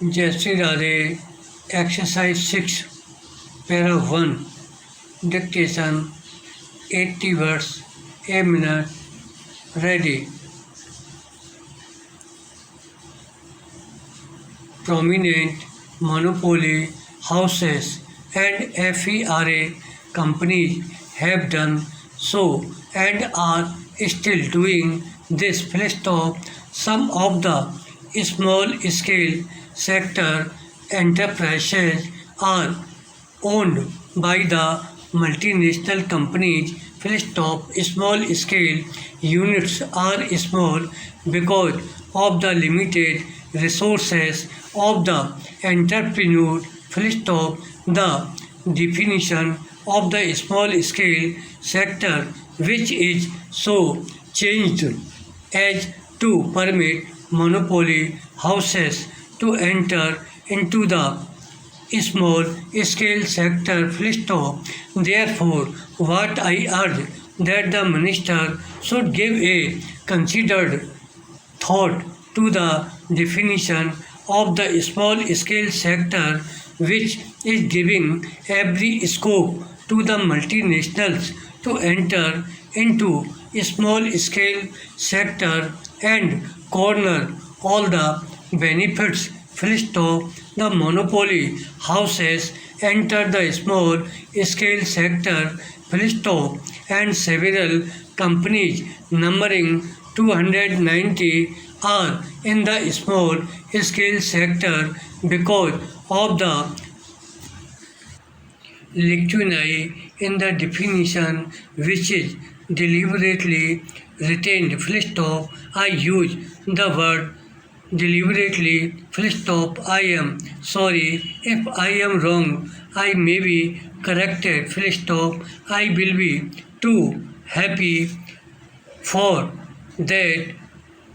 Jai Shri Radhe. Exercise 6 para 1 dictation 80 words a minute ready। Prominent monopoly houses and FERA companies have done so and are still doing this. Some of the small-scale sector enterprises are owned by the multinational companies. Small-scale units are small because of the limited resources of the entrepreneur. The definition of the small-scale sector, which is so changed as to permit monopoly houses to enter into the small-scale sector. Therefore, what I urge that the minister should give a considered thought to the definition of the small-scale sector, which is giving every scope to the multinationals to enter into small-scale sector and corner all the benefits. The monopoly houses enter the small-scale sector, and several companies numbering 290 are in the small-scale sector because of the lacunae in the definition, which is deliberately retained. I use the word deliberately. I am sorry if I am wrong. I may be corrected. I will be too happy for that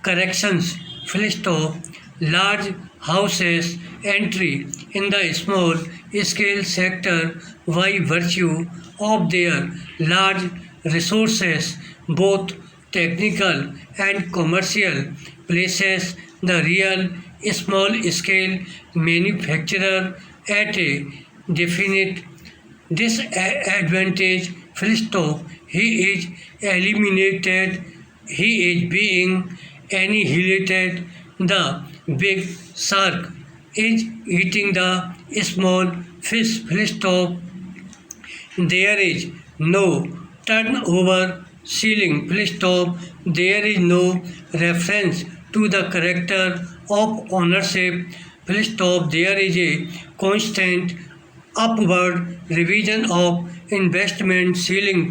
corrections. Large houses entry in the small scale sector by virtue of their large resources, both technical and commercial, places the real small scale manufacturer at a definite disadvantage. He is eliminated, he is being annihilated. The big shark is eating the small fish. There is no turnover ceiling. There is no reference to the character of ownership. There is a constant upward revision of investment ceiling.